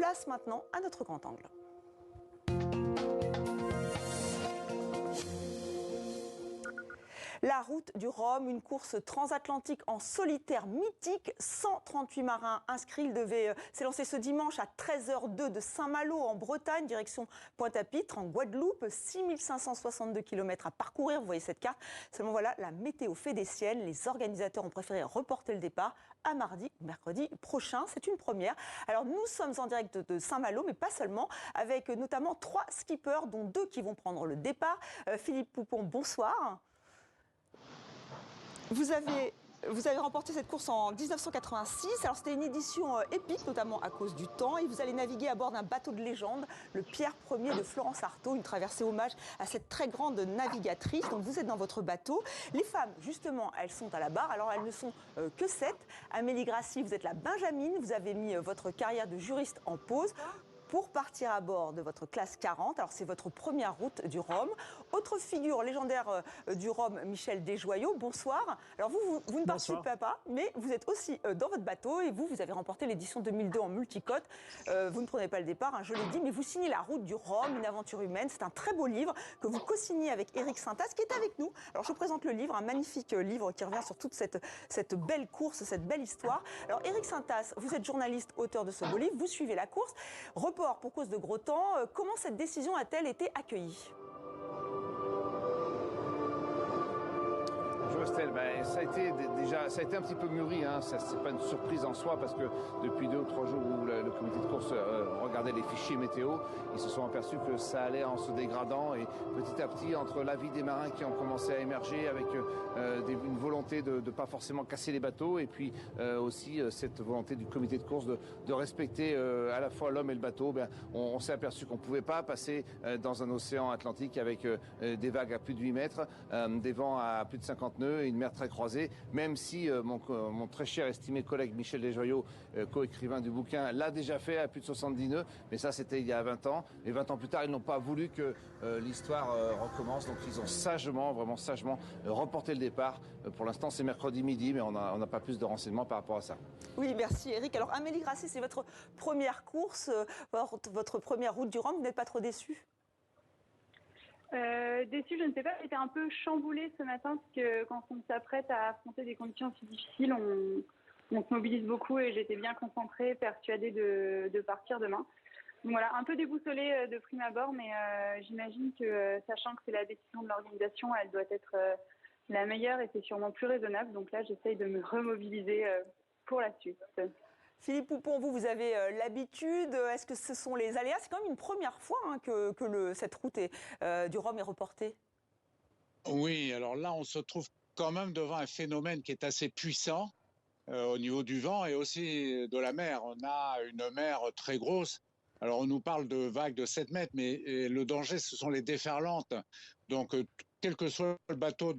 Place maintenant à notre grand angle. La route du Rhum, une course transatlantique en solitaire mythique, 138 marins inscrits. Il devait s'élancer ce dimanche à 13h02 de Saint-Malo en Bretagne, direction Pointe-à-Pitre en Guadeloupe. 6562 km à parcourir, vous voyez cette carte. Seulement voilà, la météo fait des siennes. Les organisateurs ont préféré reporter le départ à mardi, mercredi prochain. C'est une première. Alors nous sommes en direct de Saint-Malo, mais pas seulement, avec notamment 3 skippers, dont 2 qui vont prendre le départ. Philippe Poupon, bonsoir. Vous avez remporté cette course en 1986. Alors c'était une édition épique, notamment à cause du temps. Et vous allez naviguer à bord d'un bateau de légende, le Pierre Ier de Florence Artaud, une traversée hommage à cette très grande navigatrice. Donc vous êtes dans votre bateau. Les femmes, justement, elles sont à la barre. Alors elles ne sont que 7. Amélie Grassi, vous êtes la Benjamine. Vous avez mis votre carrière de juriste en pause pour partir à bord de votre classe 40. Alors c'est votre première route du Rhum. Autre figure légendaire du Rhum, Michel Desjoyaux, bonsoir. Alors vous ne participez pas, mais vous êtes aussi dans votre bateau et vous avez remporté l'édition 2002 en multicote. Vous ne prenez pas le départ, hein, je l'ai dit, mais vous signez La route du Rhum, une aventure humaine. C'est un très beau livre que vous co-signez avec Éric Sintas qui est avec nous. Alors je vous présente le livre, un magnifique livre qui revient sur toute cette belle course, cette belle histoire. Alors Éric Sintas, vous êtes journaliste, auteur de ce beau livre, vous suivez la course. Report pour cause de gros temps. Comment cette décision a-t-elle été accueillie ? Bonjour Estelle, ça a été un petit peu mûri, hein. Ça c'est pas une surprise en soi parce que depuis 2 ou 3 jours où le comité de course regardait les fichiers météo, ils se sont aperçus que ça allait en se dégradant et petit à petit entre l'avis des marins qui ont commencé à émerger avec une volonté de ne pas forcément casser les bateaux et puis aussi cette volonté du comité de course de respecter à la fois l'homme et le bateau, on s'est aperçu qu'on ne pouvait pas passer dans un océan Atlantique avec des vagues à plus de 8 mètres, des vents à plus de 50 nœuds et une mer très croisée, même si mon très cher estimé collègue Michel Desjoyaux, co-écrivain du bouquin, l'a déjà fait à plus de 70 nœuds, mais ça c'était il y a 20 ans. Et 20 ans plus tard, ils n'ont pas voulu que l'histoire recommence, donc ils ont vraiment sagement reporté le départ. Pour l'instant, c'est mercredi midi, mais on n'a pas plus de renseignements par rapport à ça. Oui, merci Éric. Alors Amélie Grassi, c'est votre première course, votre première route du Rhum, vous n'êtes pas trop déçue ? Déçue, je ne sais pas, j'étais un peu chamboulée ce matin parce que quand on s'apprête à affronter des conditions si difficiles, on se mobilise beaucoup et j'étais bien concentrée, persuadée de partir demain. Donc voilà, un peu déboussolée de prime abord, mais j'imagine que sachant que c'est la décision de l'organisation, elle doit être la meilleure et c'est sûrement plus raisonnable. Donc là, j'essaye de me remobiliser pour la suite. Philippe Poupon, vous avez l'habitude. Est-ce que ce sont les aléas ? C'est quand même une première fois que cette route du Rhum est reportée. Oui, alors là, on se trouve quand même devant un phénomène qui est assez puissant au niveau du vent et aussi de la mer. On a une mer très grosse. Alors, on nous parle de vagues de 7 mètres, mais le danger, ce sont les déferlantes. Donc, quel que soit le bateau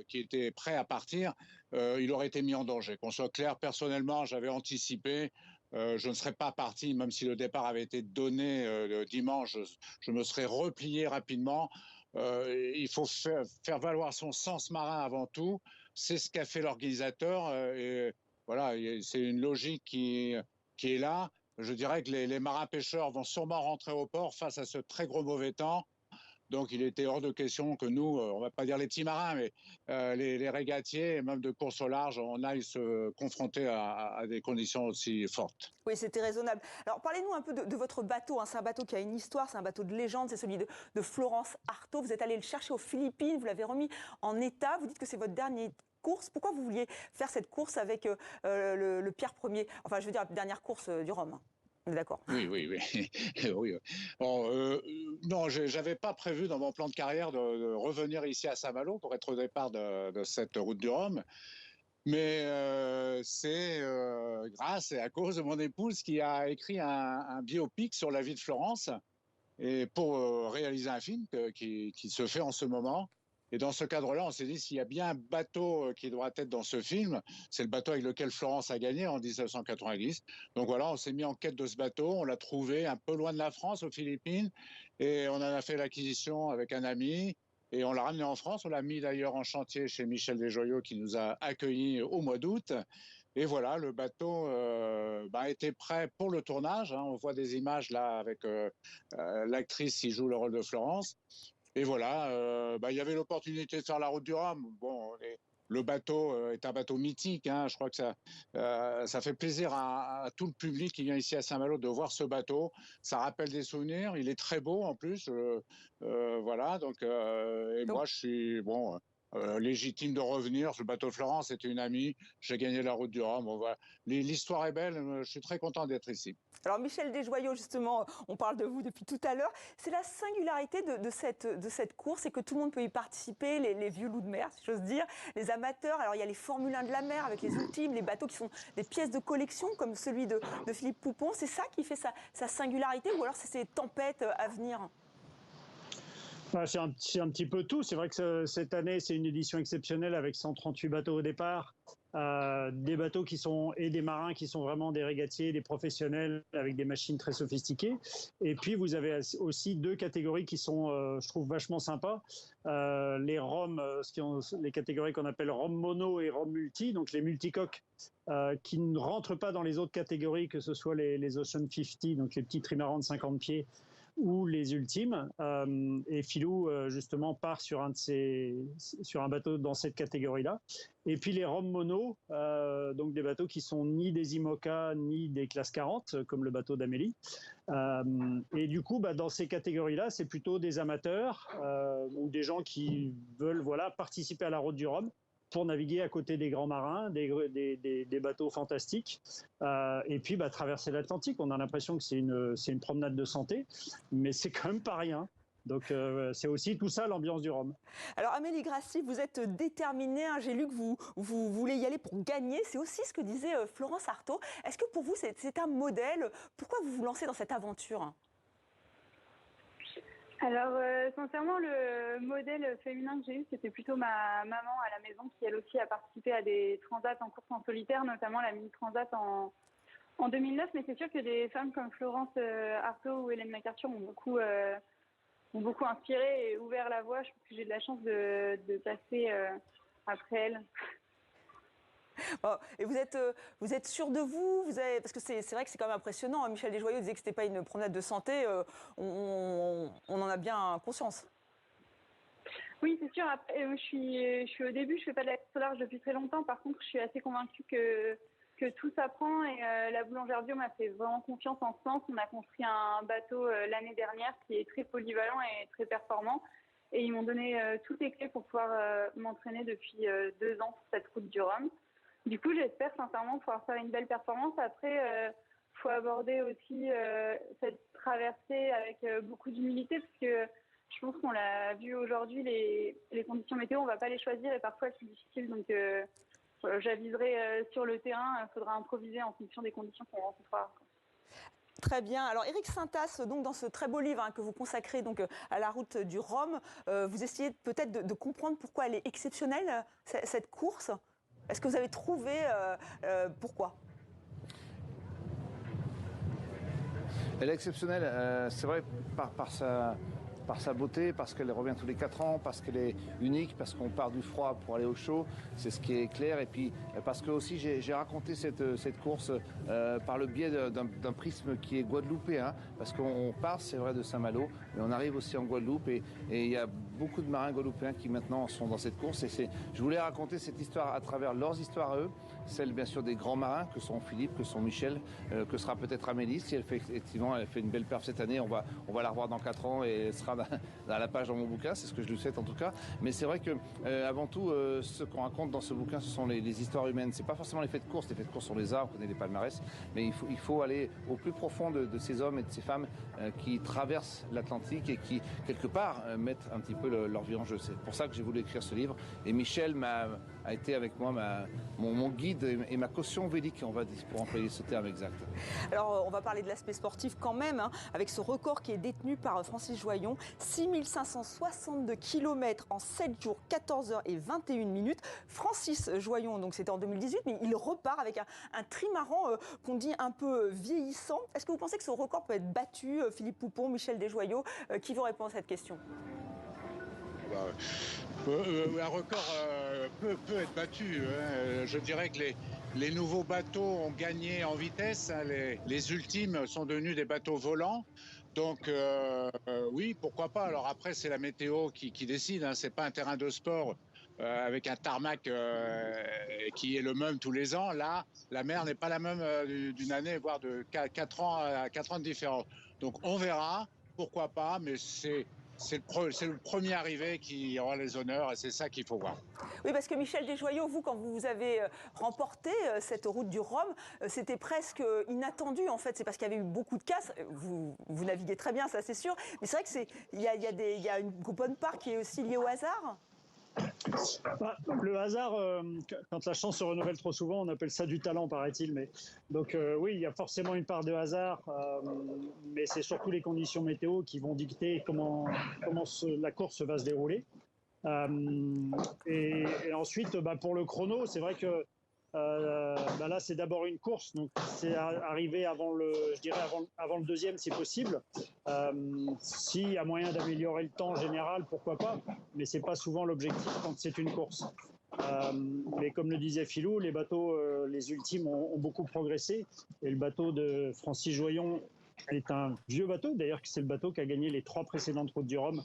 qui était prêt à partir, il aurait été mis en danger. Qu'on soit clair, personnellement, j'avais anticipé. Je ne serais pas parti, même si le départ avait été donné dimanche. Je me serais replié rapidement. Il faut faire valoir son sens marin avant tout. C'est ce qu'a fait l'organisateur. Et voilà, c'est une logique qui est là. Je dirais que les marins-pêcheurs vont sûrement rentrer au port face à ce très gros mauvais temps. Donc, il était hors de question que nous, on ne va pas dire les petits marins, mais les régatiers, même de course au large, on aille se confronter à des conditions aussi fortes. Oui, c'était raisonnable. Alors, parlez-nous un peu de votre bateau. C'est un bateau qui a une histoire, c'est un bateau de légende, c'est celui de Florence Artaud. Vous êtes allé le chercher aux Philippines, vous l'avez remis en état. Vous dites que c'est votre dernière course. Pourquoi vous vouliez faire cette course avec le Pierre Ier ? Enfin, je veux dire, la dernière course du Rhum. On est d'accord. Oui. Oui. Bon, non, j'avais pas prévu dans mon plan de carrière de revenir ici à Saint-Malo pour être au départ de cette route du Rhum. Mais c'est grâce et à cause de mon épouse qui a écrit un biopic sur la vie de Florence et pour réaliser un film qui se fait en ce moment. Et dans ce cadre-là, on s'est dit, s'il y a bien un bateau qui doit être dans ce film, c'est le bateau avec lequel Florence a gagné en 1990. Donc voilà, on s'est mis en quête de ce bateau. On l'a trouvé un peu loin de la France, aux Philippines. Et on en a fait l'acquisition avec un ami. Et on l'a ramené en France. On l'a mis d'ailleurs en chantier chez Michel Desjoyaux qui nous a accueillis au mois d'août. Et voilà, le bateau était prêt pour le tournage. Hein. On voit des images là avec l'actrice qui joue le rôle de Florence. Et voilà, il y avait l'opportunité de faire la route du Rhum. Bon, le bateau est un bateau mythique. Hein. Je crois que ça fait plaisir à tout le public qui vient ici à Saint-Malo de voir ce bateau. Ça rappelle des souvenirs. Il est très beau en plus. Voilà, donc, moi, je suis légitime de revenir. Le bateau de Florence était une amie. J'ai gagné la route du Rhum. Bon, voilà. L'histoire est belle. Je suis très content d'être ici. Alors Michel Desjoyaux, justement, on parle de vous depuis tout à l'heure. C'est la singularité de cette course, c'est que tout le monde peut y participer, les vieux loups de mer, si j'ose dire, les amateurs. Alors il y a les Formule 1 de la mer avec les ultimes, les bateaux qui sont des pièces de collection comme celui de Philippe Poupon. C'est ça qui fait sa singularité, ou alors c'est ces tempêtes à venir? C'est un petit peu tout. C'est vrai que cette année, c'est une édition exceptionnelle avec 138 bateaux au départ. Des bateaux qui sont, et des marins qui sont vraiment des régatiers, des professionnels avec des machines très sophistiquées. Et puis, vous avez aussi deux catégories qui sont, je trouve, vachement sympas. Les ROM, les catégories qu'on appelle ROM mono et ROM multi, donc les multicoques, qui ne rentrent pas dans les autres catégories, que ce soit les Ocean 50, donc les petits trimarans de 50 pieds, ou les ultimes. Et Philou, justement, part sur un bateau dans cette catégorie-là. Et puis les ROM mono, donc des bateaux qui sont ni des IMOCA ni des classes 40, comme le bateau d'Amélie. Et du coup, dans ces catégories-là, c'est plutôt des amateurs ou des gens qui veulent participer à la route du Rhum pour naviguer à côté des grands marins, des bateaux fantastiques, et puis traverser l'Atlantique. On a l'impression que c'est une promenade de santé, mais c'est quand même pas rien. Donc c'est aussi tout ça l'ambiance du Rhum. Alors Amélie Grassi, vous êtes déterminée, hein, j'ai lu que vous voulez y aller pour gagner, c'est aussi ce que disait Florence Artaud. Est-ce que pour vous c'est un modèle? Pourquoi vous vous lancez dans cette aventure? Alors, sincèrement, le modèle féminin que j'ai eu, c'était plutôt ma maman à la maison, qui elle aussi a participé à des transats en course en solitaire, notamment la mini-transat en 2009. Mais c'est sûr que des femmes comme Florence Artaud ou Hélène MacArthur m'ont beaucoup inspiré et ouvert la voie. Je pense que j'ai de la chance de passer après elles. Bon, et vous êtes sûr de vous, parce que c'est vrai que c'est quand même impressionnant. Michel Desjoyaux disait que ce n'était pas une promenade de santé. On en a bien conscience. Oui, c'est sûr. Après, je suis au début, je fais pas de la course au large depuis très longtemps. Par contre, je suis assez convaincue que tout s'apprend et la Boulangère Bio m'a fait vraiment confiance en ce sens. On a construit un bateau l'année dernière qui est très polyvalent et très performant. Et ils m'ont donné toutes les clés pour pouvoir m'entraîner depuis 2 ans sur cette route du Rhum. Du coup, j'espère sincèrement pouvoir faire une belle performance. Après, faut aborder aussi cette traversée avec beaucoup d'humilité, parce que je pense qu'on l'a vu aujourd'hui, les conditions météo, on ne va pas les choisir et parfois c'est difficile. Donc, j'aviserai sur le terrain. Il faudra improviser en fonction des conditions qu'on rencontrera. Très bien. Alors, Éric Sintas, donc, dans ce très beau livre que vous consacrez donc, à la route du Rhum, vous essayez peut-être de comprendre pourquoi elle est exceptionnelle, cette course. Est-ce que vous avez trouvé pourquoi? Elle est exceptionnelle, c'est vrai, par sa beauté, parce qu'elle revient tous les 4 ans, parce qu'elle est unique, parce qu'on part du froid pour aller au chaud, c'est ce qui est clair. Et puis parce que aussi j'ai raconté cette course par le biais d'un prisme qui est guadeloupéen, parce qu'on part, c'est vrai, de Saint-Malo, mais on arrive aussi en Guadeloupe et il y a beaucoup de marins guadeloupéens qui maintenant sont dans cette course. Et je voulais raconter cette histoire à travers leurs histoires à eux, celle bien sûr des grands marins que sont Philippe, que sont Michel, que sera peut-être Amélie. Si elle fait une belle perf cette année, on va la revoir dans 4 ans et elle sera dans la page dans mon bouquin, c'est ce que je lui souhaite en tout cas. Mais c'est vrai que avant tout, ce qu'on raconte dans ce bouquin, ce sont les histoires humaines. C'est pas forcément les faits de course. Les faits de course sont les arts, on connaît les palmarès, mais il faut aller au plus profond de ces hommes et de ces femmes qui traversent l'Atlantique et qui quelque part mettent un petit peu leur vie en jeu. C'est pour ça que j'ai voulu écrire ce livre. Et Michel a été avec moi mon guide et ma caution védique, on va dire, pour employer ce terme exact. Alors, on va parler de l'aspect sportif quand même, avec ce record qui est détenu par Francis Joyon. 6562 km en 7 jours, 14 heures et 21 minutes. Francis Joyon, donc c'était en 2018, mais il repart avec un trimaran qu'on dit un peu vieillissant. Est-ce que vous pensez que ce record peut être battu? Philippe Poupon, Michel Desjoyaux, qui vous répond à cette question? Un record peut être battu. Je dirais que les nouveaux bateaux ont gagné en vitesse. Hein, les ultimes sont devenus des bateaux volants. Donc oui, pourquoi pas. Alors après, c'est la météo qui décide. Hein. C'est pas un terrain de sport avec un tarmac qui est le même tous les ans. Là, la mer n'est pas la même d'une année, voire de 4 ans à 4 ans de différence. Donc on verra, pourquoi pas, mais c'est le premier arrivé qui aura les honneurs et c'est ça qu'il faut voir. Oui, parce que Michel Desjoyaux, vous, quand vous avez remporté cette route du Rhum, c'était presque inattendu en fait. C'est parce qu'il y avait eu beaucoup de casses. Vous naviguez très bien, ça c'est sûr. Mais c'est vrai qu'il y a une bonne part qui est aussi liée au hasard. Le hasard, quand la chance se renouvelle trop souvent, on appelle ça du talent, paraît-il. Mais donc oui, il y a forcément une part de hasard, mais c'est surtout les conditions météo qui vont dicter comment la course va se dérouler. Et ensuite, pour le chrono, c'est vrai que là, c'est d'abord une course, donc c'est arriver avant le deuxième, si possible. S'il y a moyen d'améliorer le temps général, pourquoi pas, mais c'est pas souvent l'objectif quand c'est une course. Mais comme le disait Philou, les bateaux, les ultimes ont beaucoup progressé, et le bateau de Francis Joyon est un vieux bateau. D'ailleurs, c'est le bateau qui a gagné les 3 précédentes routes du Rhum.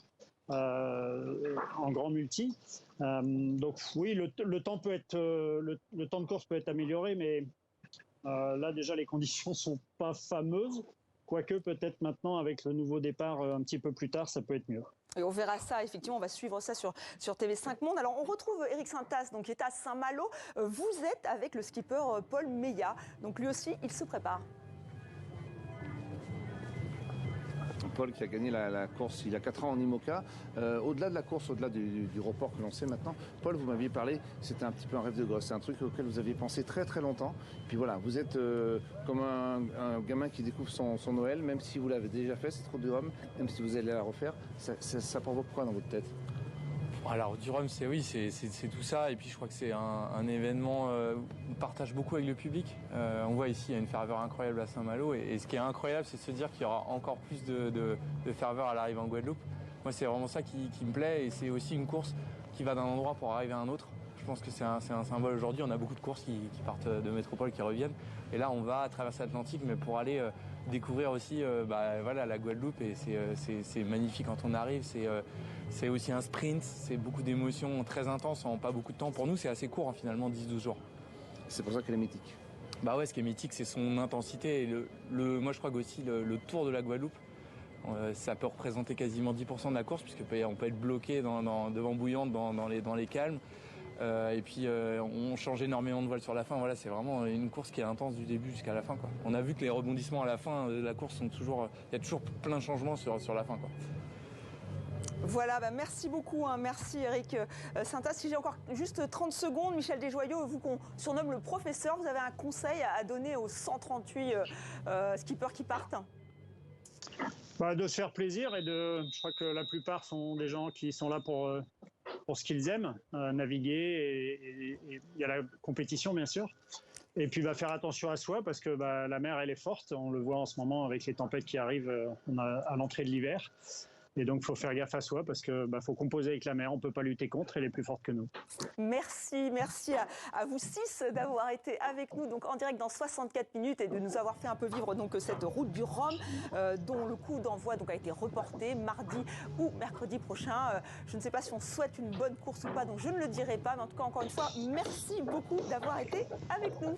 En grand multi. Donc oui, le temps de course peut être amélioré, mais là déjà les conditions sont pas fameuses. Quoique peut-être maintenant avec le nouveau départ un petit peu plus tard, ça peut être mieux. Et on verra ça, effectivement, on va suivre ça sur TV5 Monde. Alors on retrouve Éric Sintas, donc qui est à Saint-Malo. Vous êtes avec le skipper Paul Meillat. Donc lui aussi, il se prépare. Paul qui a gagné la course il y a 4 ans en IMOCA. Au-delà de la course, au-delà du report que l'on sait maintenant, Paul, vous m'aviez parlé, c'était un petit peu un rêve de gosse, c'est un truc auquel vous aviez pensé très très longtemps. Puis voilà, vous êtes comme un gamin qui découvre son Noël, même si vous l'avez déjà fait, cette route du Rhum, même si vous allez la refaire, ça provoque quoi dans votre tête? Alors du Rhum, c'est tout ça, et puis je crois que c'est un événement on partage beaucoup avec le public. On voit ici, il y a une ferveur incroyable à Saint-Malo, et ce qui est incroyable, c'est de se dire qu'il y aura encore plus de ferveur à l'arrivée en Guadeloupe. Moi, c'est vraiment ça qui me plaît, et c'est aussi une course qui va d'un endroit pour arriver à un autre. Je pense que c'est un symbole aujourd'hui. On a beaucoup de courses qui partent de métropole, qui reviennent, et là on va traverser l'Atlantique, mais pour aller découvrir aussi la Guadeloupe, et c'est magnifique quand on arrive. C'est aussi un sprint, c'est beaucoup d'émotions très intenses en pas beaucoup de temps. Pour nous, c'est assez court, hein, finalement, 10-12 jours. C'est pour ça qu'elle est mythique. Bah ouais, ce qui est mythique, c'est son intensité. Et moi, je crois qu'aussi le tour de la Guadeloupe, ça peut représenter quasiment 10% de la course, puisqu'on peut être bloqué devant Bouillante dans les calmes. Et puis, on change énormément de voile sur la fin. Voilà, c'est vraiment une course qui est intense du début jusqu'à la fin, quoi. On a vu que les rebondissements à la fin de la course sont toujours... Il y a toujours plein de changements sur la fin, quoi. Voilà, merci beaucoup, hein. Merci Éric Sintas. Si j'ai encore juste 30 secondes, Michel Desjoyaux, vous qu'on surnomme le professeur, vous avez un conseil à donner aux 138 skippers qui partent? De se faire plaisir, et je crois que la plupart sont des gens qui sont là pour ce qu'ils aiment, naviguer, et il y a la compétition bien sûr. Et puis faire attention à soi, parce que la mer elle est forte, on le voit en ce moment avec les tempêtes qui arrivent à l'entrée de l'hiver. Et donc, il faut faire gaffe à soi, parce que faut composer avec la mer. On ne peut pas lutter contre, elle est plus forte que nous. Merci à vous 6 d'avoir été avec nous donc en direct dans 64 minutes et de nous avoir fait un peu vivre donc cette route du Rhum dont le coup d'envoi a été reporté mardi ou mercredi prochain. Je ne sais pas si on souhaite une bonne course ou pas, donc je ne le dirai pas. Mais en tout cas, encore une fois, merci beaucoup d'avoir été avec nous.